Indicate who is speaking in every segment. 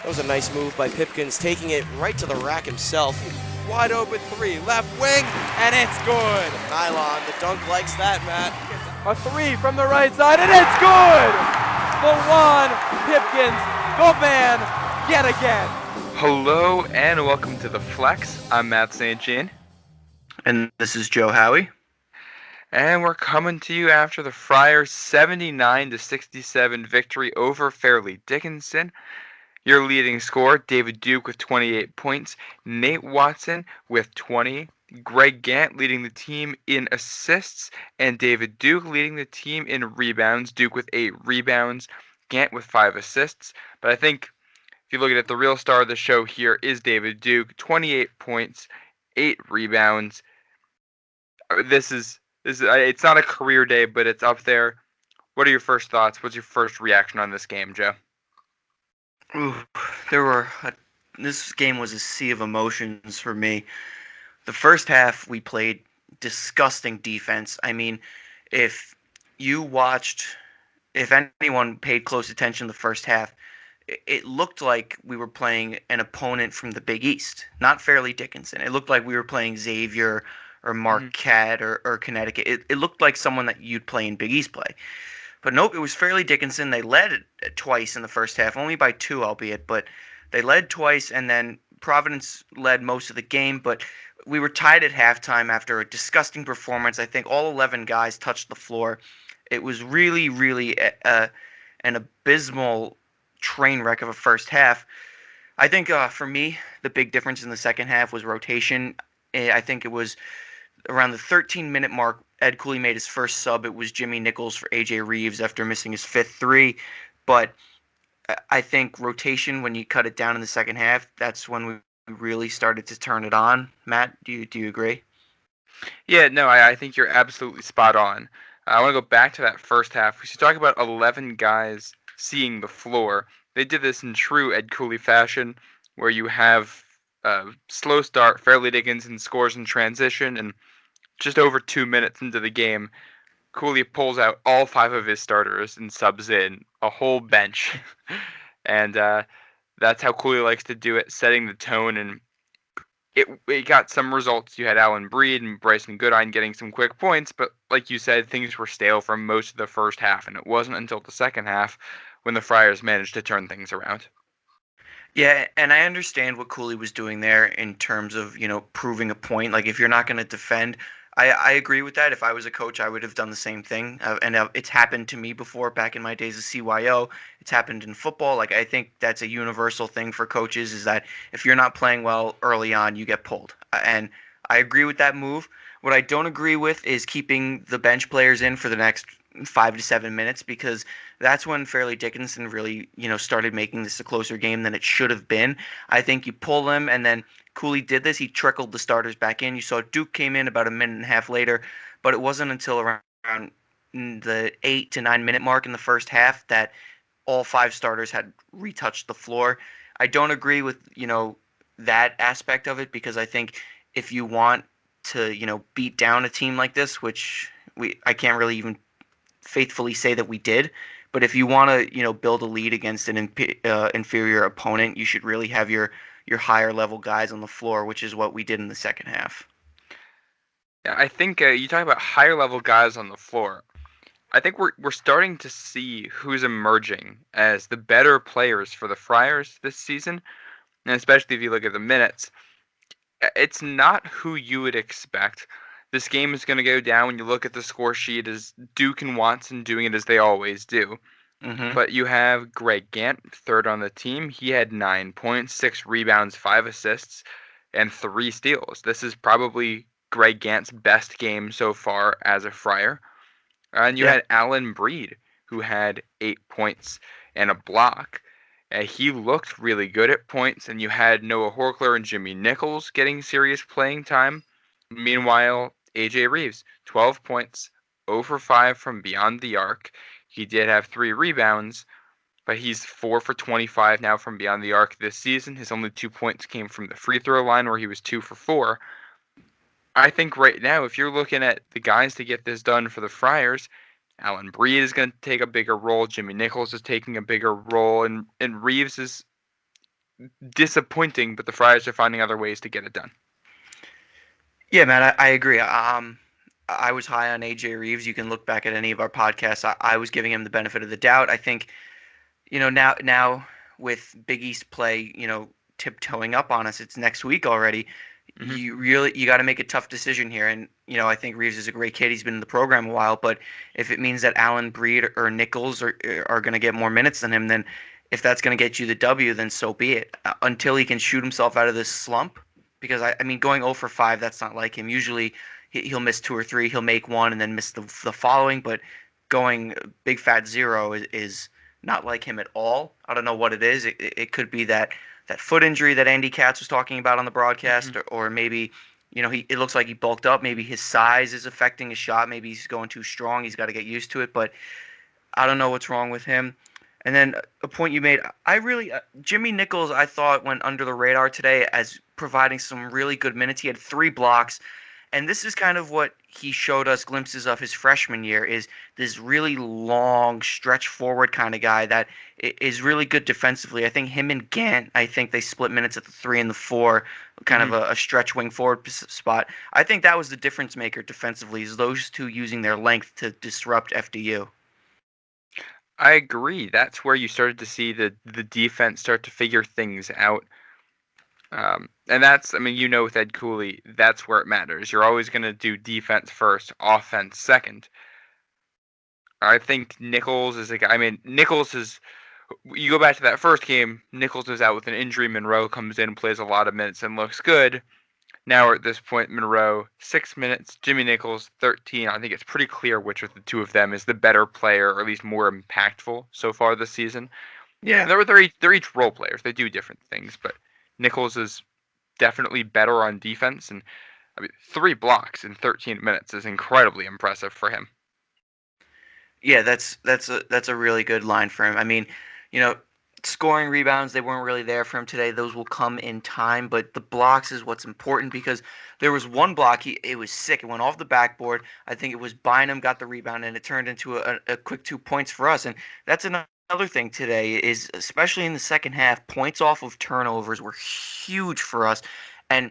Speaker 1: That was a nice move by Pipkins, taking it right to the rack himself.
Speaker 2: Wide open three, left wing, and it's good.
Speaker 1: Nylon, the dunk likes that, Matt.
Speaker 2: A three from the right side, and it's good. The one, Pipkins, the man, yet again.
Speaker 3: Hello and welcome to The Flex. I'm Matt St. Jean.
Speaker 4: And this is Joe Howie.
Speaker 3: And we're coming to you after the Friars' 79-67 victory over Fairleigh Dickinson. Your leading scorer, David Duke with 28 points, Nate Watson with 20, Greg Gant leading the team in assists, and David Duke leading the team in rebounds. Duke with 8 rebounds, Gant with 5 assists. But I think if you look at it, the real star of the show here is David Duke, 28 points, 8 rebounds. It's not a career day, but it's up there. What are your first thoughts? What's your first reaction on this game, Joe?
Speaker 4: Ooh, this game was a sea of emotions for me. The first half, we played disgusting defense. I mean, if anyone paid close attention the first half, it looked like we were playing an opponent from the Big East, not Fairleigh Dickinson. It looked like we were playing Xavier or Marquette or Connecticut. It looked like someone that you'd play in Big East play. But nope, it was Fairleigh Dickinson. They led twice in the first half, only by 2, albeit, but they led twice, and then Providence led most of the game, but we were tied at halftime after a disgusting performance. I think all 11 guys touched the floor. It was really, really an abysmal train wreck of a first half. I think for me, the big difference in the second half was rotation. I think it was around the 13-minute mark. Ed Cooley made his first sub. It was Jimmy Nichols for A.J. Reeves after missing his 5th three. But I think rotation, when you cut it down in the second half, that's when we really started to turn it on. Matt, do you agree?
Speaker 3: Yeah, no, I think you're absolutely spot on. I want to go back to that first half. We should talk about 11 guys seeing the floor. They did this in true Ed Cooley fashion, where you have a slow start, Fairleigh Dickinson scores in transition, and just over 2 minutes into the game, Cooley pulls out all 5 of his starters and subs in a whole bench. And that's how Cooley likes to do it, setting the tone. And it got some results. You had Alan Breed and Bryson Goodine getting some quick points, but like you said, things were stale for most of the first half, and it wasn't until the second half when the Friars managed to turn things around.
Speaker 4: Yeah, and I understand what Cooley was doing there in terms of, proving a point. Like, if you're not going to defend, I agree with that. If I was a coach, I would have done the same thing. And it's happened to me before back in my days as CYO. It's happened in football. Like, I think that's a universal thing for coaches is that if you're not playing well early on, you get pulled. And I agree with that move. What I don't agree with is keeping the bench players in for the next 5 to 7 minutes, because that's when Fairleigh Dickinson really, started making this a closer game than it should have been. I think you pull them, and then Cooley did this. He trickled the starters back in. You saw Duke came in about a minute and a half later, but it wasn't until around the 8 to 9 minute mark in the first half that all 5 starters had retouched the floor. I don't agree with, that aspect of it, because I think if you want to, beat down a team like this, which I can't really even faithfully say that we did, but if you want to, build a lead against an inferior opponent, you should really have your higher level guys on the floor, which is what we did in the second half.
Speaker 3: Yeah, I think you talk about higher level guys on the floor. I think we're starting to see who's emerging as the better players for the Friars this season, and especially if you look at the minutes. It's not who you would expect. This game is going to go down when you look at the score sheet as Duke and Watson doing it as they always do.
Speaker 4: Mm-hmm.
Speaker 3: But you have Greg Gant, third on the team. He had 9 points, 6 rebounds, 5 assists, and 3 steals. This is probably Greg Gant's best game so far as a Friar. And you had Alan Breed, who had 8 points and a block. He looked really good at points, and you had Noah Horkler and Jimmy Nichols getting serious playing time. Meanwhile, A.J. Reeves, 12 points, 0 for 5 from beyond the arc. He did have 3 rebounds, but he's 4 for 25 now from beyond the arc this season. His only 2 points came from the free throw line, where he was 2 for 4. I think right now, if you're looking at the guys to get this done for the Friars, Alan Breed is going to take a bigger role. Jimmy Nichols is taking a bigger role, and Reeves is disappointing, but the Friars are finding other ways to get it done.
Speaker 4: Yeah, man, I agree. I was high on AJ Reeves. You can look back at any of our podcasts. I was giving him the benefit of the doubt. I think, now with Big East play, tiptoeing up on us, it's next week already.
Speaker 3: Mm-hmm.
Speaker 4: You got to make a tough decision here. And I think Reeves is a great kid. He's been in the program a while. But if it means that Allen Breed or Nichols are going to get more minutes than him, then if that's going to get you the W, then so be it. Until he can shoot himself out of this slump, because I mean, going 0 for 5, that's not like him. Usually he'll miss 2 or 3, he'll make 1 and then miss the following. But going big fat 0 is not like him at all. I don't know what it is. It could be that foot injury that Andy Katz was talking about on the broadcast, or maybe, it looks like he bulked up. Maybe his size is affecting his shot. Maybe he's going too strong. He's got to get used to it. But I don't know what's wrong with him. And then a point you made, Jimmy Nichols, I thought went under the radar today as providing some really good minutes. He had 3 blocks. And this is kind of what he showed us glimpses of his freshman year, is this really long stretch forward kind of guy that is really good defensively. I think him and Gant, I think they split minutes at the 3 and the 4, kind of a stretch wing forward spot. I think that was the difference maker defensively, is those two using their length to disrupt FDU.
Speaker 3: I agree. That's where you started to see the defense start to figure things out. And that's, with Ed Cooley, that's where it matters. You're always going to do defense first, offense second. I think Nichols is a guy. Nichols is, you go back to that first game, Nichols was out with an injury. Monroe comes in and plays a lot of minutes and looks good. Now we're at this point, Monroe, 6 minutes, Jimmy Nichols, 13. I think it's pretty clear which of the two of them is the better player, or at least more impactful so far this season. Yeah, they're each role players. They do different things, but Nichols is definitely better on defense, and 3 blocks in 13 minutes is incredibly impressive for him.
Speaker 4: Yeah, that's a really good line for him. Scoring rebounds, they weren't really there for him today. Those will come in time, but the blocks is what's important, because there was one block, it was sick. It went off the backboard. I think it was Bynum got the rebound, and it turned into a quick 2 points for us. And that's another thing today, is especially in the second half, points off of turnovers were huge for us. And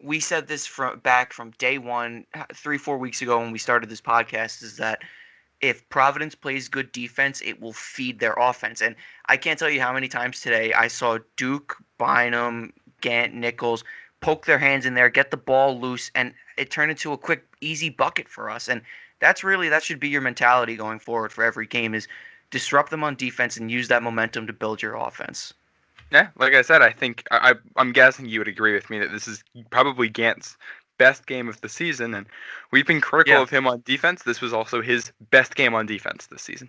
Speaker 4: we said this back from day one, 3-4 weeks ago when we started this podcast, is that if Providence plays good defense, it will feed their offense. And I can't tell you how many times today I saw Duke, Bynum, Gant, Nichols poke their hands in there, get the ball loose, and it turned into a quick, easy bucket for us. And that should be your mentality going forward for every game, is disrupt them on defense and use that momentum to build your offense.
Speaker 3: Yeah, like I said, I think I'm guessing you would agree with me that this is probably Gant's best game of the season, and we've been critical of him on defense. This was also his best game on defense this season.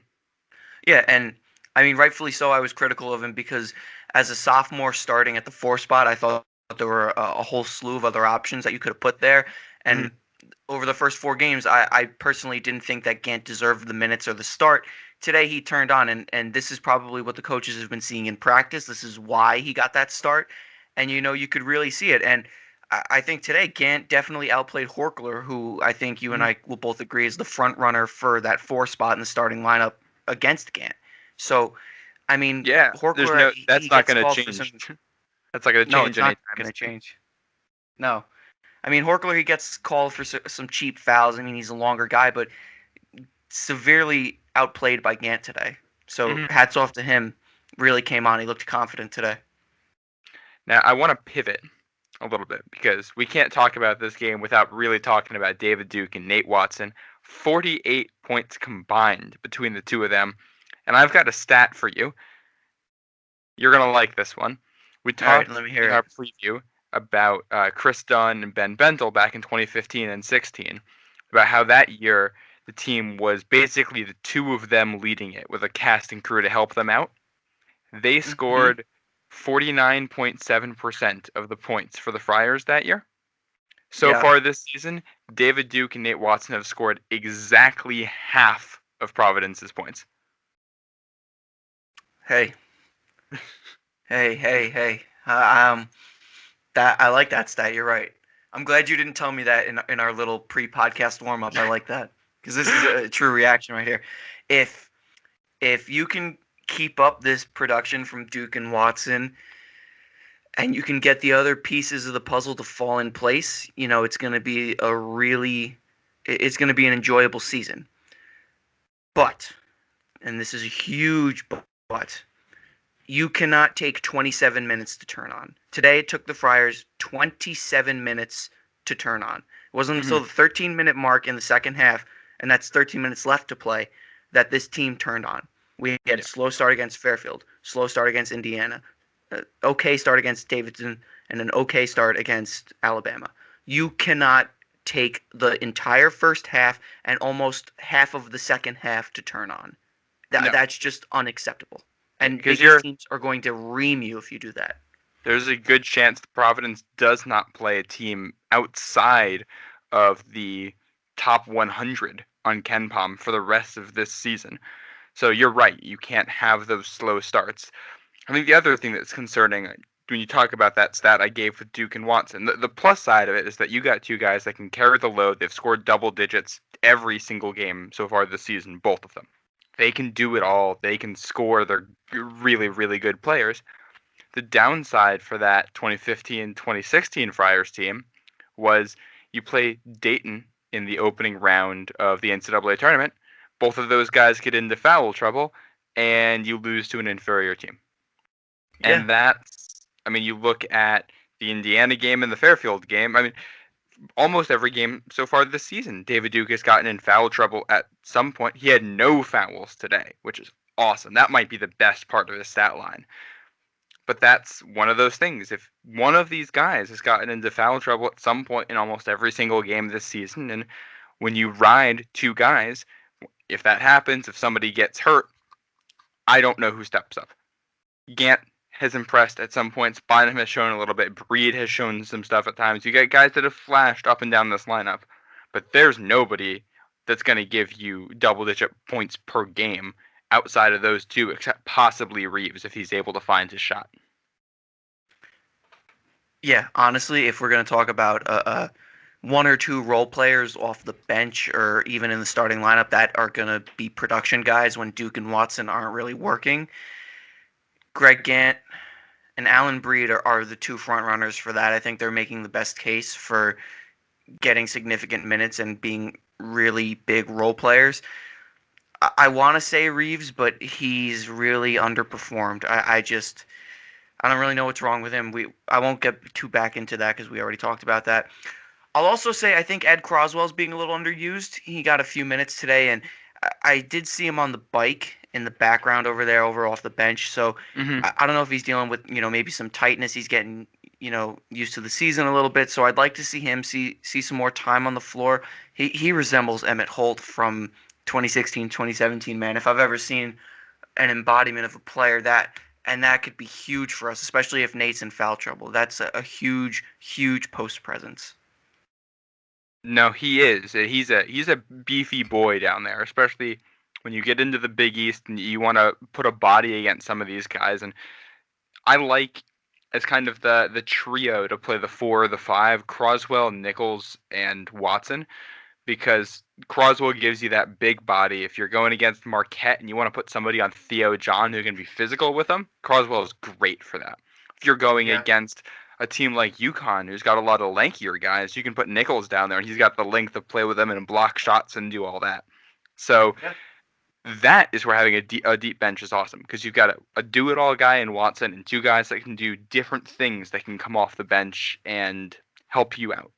Speaker 4: Yeah, and rightfully so. I was critical of him because as a sophomore starting at the 4 spot, I thought there were a whole slew of other options that you could have put there. And over the first 4 games, I personally didn't think that Gant deserved the minutes or the start. Today he turned on, and this is probably what the coaches have been seeing in practice. This is why he got that start, and you could really see it. And I think today Gant definitely outplayed Horkler, who I think you and I will both agree is the front runner for that 4 spot in the starting lineup against Gant. So, Horkler,
Speaker 3: that's not going to change. That's not going to change.
Speaker 4: No, it's not going to change. No. Horkler, he gets called for some cheap fouls. He's a longer guy, but severely outplayed by Gant today. So hats off to him. Really came on. He looked confident today.
Speaker 3: Now, I want to pivot a little bit, because we can't talk about this game without really talking about David Duke and Nate Watson. 48 points combined between the two of them. And I've got a stat for you. You're going to like this one. We talked
Speaker 4: let me hear
Speaker 3: in our preview about Chris Dunn and Ben Bentel back in 2015 and 16, about how that year the team was basically the two of them leading it with a casting crew to help them out. They scored 49.7% of the points for the Friars that year. So far this season, David Duke and Nate Watson have scored exactly half of Providence's points.
Speaker 4: Hey. That I like that stat. You're right. I'm glad you didn't tell me that in our little pre-podcast warm-up. I like that, because this is a true reaction right here. If you can keep up this production from Duke and Watson, and you can get the other pieces of the puzzle to fall in place, it's going to be it's going to be an enjoyable season. But, and this is a huge but, you cannot take 27 minutes to turn on. Today it took the Friars 27 minutes to turn on. It wasn't until the 13-minute mark in the second half, and that's 13 minutes left to play, that this team turned on. We had a slow start against Fairfield, slow start against Indiana, okay start against Davidson, and an okay start against Alabama. You cannot take the entire first half and almost half of the second half to turn on.
Speaker 3: No.
Speaker 4: That's just unacceptable. And
Speaker 3: Because
Speaker 4: Big East teams are going to ream you if you do that.
Speaker 3: there's a good chance Providence does not play a team outside of the top 100 on KenPom for the rest of this season. So you're right. You can't have those slow starts. I think the other thing that's concerning when you talk about that stat I gave with Duke and Watson, the plus side of it is that you got two guys that can carry the load. They've scored double digits every single game so far this season, both of them. They can do it all. They can score. They're really, really good players. The downside for that 2015-2016 Friars team was you play Dayton in the opening round of the NCAA tournament. Both of those guys get into foul trouble, and you lose to an inferior team.
Speaker 4: Yeah.
Speaker 3: And that's, I mean, you look at the Indiana game and the Fairfield game. I mean, almost every game so far this season, David Duke has gotten in foul trouble at some point. He had no fouls today, which is awesome. That might be the best part of his stat line. But that's one of those things. If one of these guys has gotten into foul trouble at some point in almost every single game this season, and when you ride two guys, if that happens, if somebody gets hurt, I don't know who steps up. Gant has impressed at some points. Bynum has shown a little bit. Breed has shown some stuff at times. You got guys that have flashed up and down this lineup, but there's nobody that's going to give you double-digit points per game outside of those two, except possibly Reeves if he's able to find his shot.
Speaker 4: Yeah, honestly, if we're going to talk about one or two role players off the bench or even in the starting lineup that are going to be production guys when Duke and Watson aren't really working, Greg Gant and Alan Breed are the two front runners for that. I think they're making the best case for getting significant minutes and being really big role players. I want to say Reeves, but he's really underperformed. I don't really know what's wrong with him. I won't get too back into that because we already talked about that. I'll also say I think Ed Croswell's being a little underused. He got a few minutes today, and I did see him on the bike in the background over off the bench. So I don't know if he's dealing with maybe some tightness. He's getting used to the season a little bit. So I'd like to see him see some more time on the floor. He resembles Emmett Holt from 2016, 2017. Man, if I've ever seen an embodiment of a player that could be huge for us, especially if Nate's in foul trouble. That's a huge, huge post presence.
Speaker 3: No, he is. He's a beefy boy down there, especially when you get into the Big East and you want to put a body against some of these guys. And I like as kind of the trio to play the 4 or the 5, Croswell, Nichols, and Watson, because Croswell gives you that big body. If you're going against Marquette and you want to put somebody on Theo John who can be physical with them, Croswell is great for that. If you're going against a team like UConn who's got a lot of lankier guys, you can put Nichols down there and he's got the length to play with them and block shots and do all that. So that is where having a deep bench is awesome, because you've got a do-it-all guy in Watson and two guys that can do different things that can come off the bench and help you out.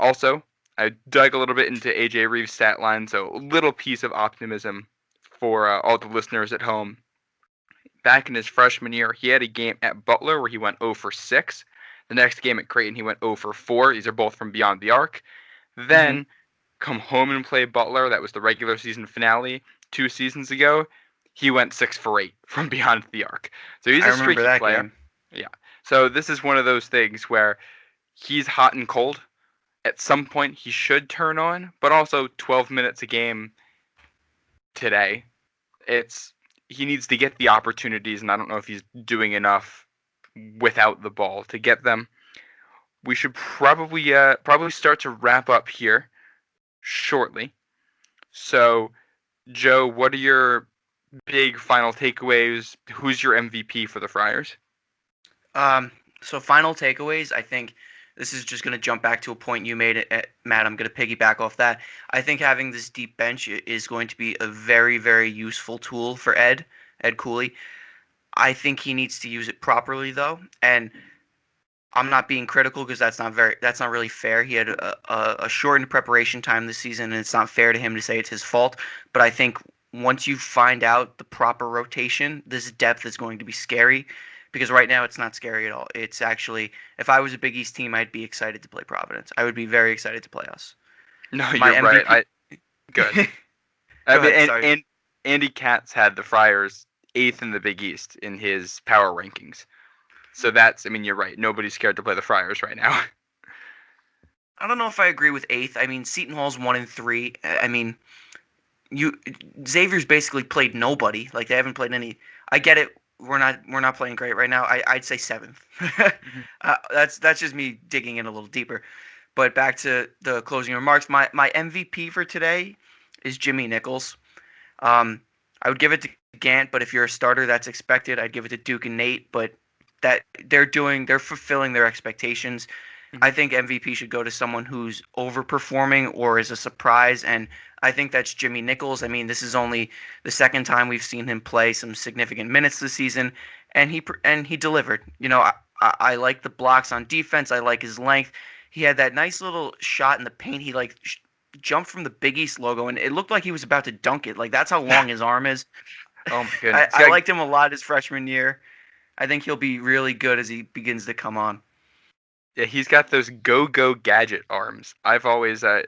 Speaker 3: Also, I dug a little bit into AJ Reeves' stat line, so a little piece of optimism for all the listeners at home. Back in his freshman year, he had a game at Butler where he went 0 for 6. The next game at Creighton, he went 0 for 4. These are both from beyond the arc. Then come home and play Butler. That was the regular season finale 2 seasons ago. He went 6 for 8 from beyond the arc. So he's a streaky player.
Speaker 4: Game.
Speaker 3: Yeah. So this is one of those things where he's hot and cold. At some point, he should turn on, but also 12 minutes a game today. He needs to get the opportunities, and I don't know if he's doing enough without the ball to get them. We should probably start to wrap up here shortly. So, Joe, what are your big final takeaways? Who's your MVP for the Friars?
Speaker 4: So final takeaways, I think this is just going to jump back to a point you made, Matt. I'm going to piggyback off that. I think having this deep bench is going to be a very, very useful tool for Ed Cooley. I think he needs to use it properly, though, and I'm not being critical because that's not really fair. He had a shortened preparation time this season, and it's not fair to him to say it's his fault. But I think once you find out the proper rotation, this depth is going to be scary because right now it's not scary at all. It's actually, if I was a Big East team, I'd be excited to play Providence. I would be very excited to play us.
Speaker 3: No,
Speaker 4: My
Speaker 3: you're
Speaker 4: MVP
Speaker 3: right. Good.
Speaker 4: Go
Speaker 3: I mean,
Speaker 4: ahead, sorry.
Speaker 3: and Andy Katz had the Friars 8th in the Big East in his power rankings. So I mean, you're right. Nobody's scared to play the Friars right now.
Speaker 4: I don't know if I agree with 8th. I mean, Seton Hall's 1-3. I mean, Xavier's basically played nobody. Like they haven't played any. I get it. We're not playing great right now. I'd say 7th. That's just me digging in a little deeper. But back to the closing remarks. My MVP for today is Jimmy Nichols. I would give it to Gant, but if you're a starter, that's expected. I'd give it to Duke and Nate, but that they're fulfilling their expectations. I think MVP should go to someone who's overperforming or is a surprise, and I think that's Jimmy Nichols. I mean, this is only the second time we've seen him play some significant minutes this season, and he delivered. You know, I like the blocks on defense. I like his length. He had that nice little shot in the paint. He jumped from the Big East logo, and it looked like he was about to dunk it. Like that's how long his arm is.
Speaker 3: Oh my goodness!
Speaker 4: I liked him a lot his freshman year. I think he'll be really good as he begins to come on.
Speaker 3: Yeah, he's got those go-go gadget arms. I've always I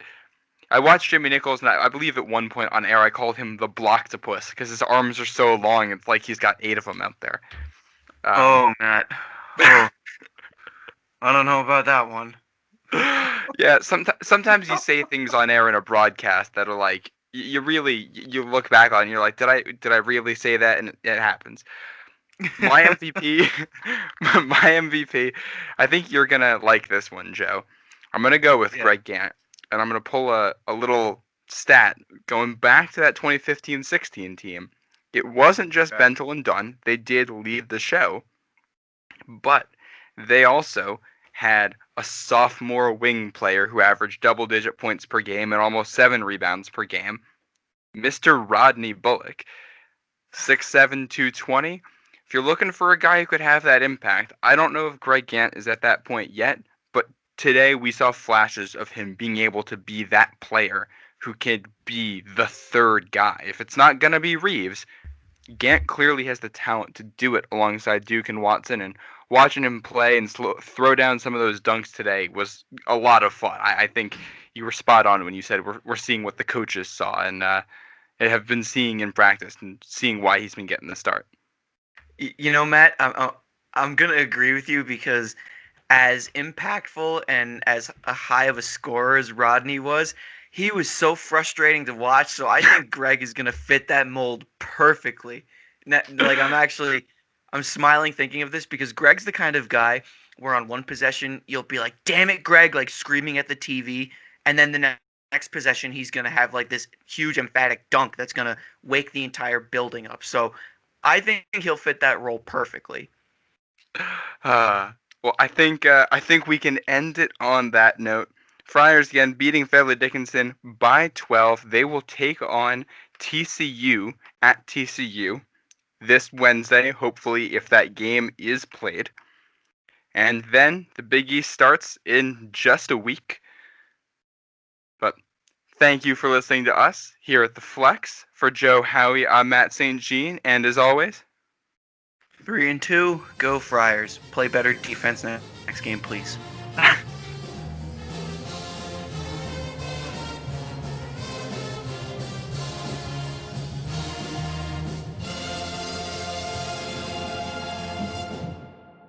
Speaker 3: watched Jimmy Nichols, and I believe at one point on air I called him the Blocktopus because his arms are so long. It's like he's got 8 of them out there.
Speaker 4: Matt. Oh. I don't know about that one.
Speaker 3: Yeah, sometimes you say things on air in a broadcast that are like you look back on and you're like, did I really say that? And it happens. My MVP, I think you're gonna like this one, Joe. I'm gonna go with Greg Gant, and I'm gonna pull a little stat going back to that 2015-16 team. It wasn't just Bentel and Dunn; they did lead the show, but they also had a sophomore wing player who averaged double-digit points per game and almost 7 rebounds per game, Mr. Rodney Bullock, 6'7", 220. If you're looking for a guy who could have that impact, I don't know if Greg Gant is at that point yet, but today we saw flashes of him being able to be that player who could be the third guy. If it's not going to be Reeves, Gant clearly has the talent to do it alongside Duke and Watson, and watching him play and throw down some of those dunks today was a lot of fun. I think you were spot on when you said we're seeing what the coaches saw and have been seeing in practice and seeing why he's been getting the start.
Speaker 4: You know, Matt, I'm gonna agree with you because as impactful and as a high of a scorer as Rodney was, he was so frustrating to watch. So I think Greg is gonna fit that mold perfectly. Like I'm smiling thinking of this because Greg's the kind of guy where on one possession you'll be like, "Damn it, Greg!" like screaming at the TV, and then the next possession he's gonna have like this huge emphatic dunk that's gonna wake the entire building up. So I think he'll fit that role perfectly.
Speaker 3: Well, I think we can end it on that note. Friars again beating Fairleigh Dickinson by 12. They will take on TCU at TCU this Wednesday, hopefully, if that game is played. And then the Big East starts in just a week. But thank you for listening to us here at The Flex. For Joe Howie, I'm Matt St. Jean, and as always,
Speaker 4: 3-2, go Friars. Play better defense next game, please.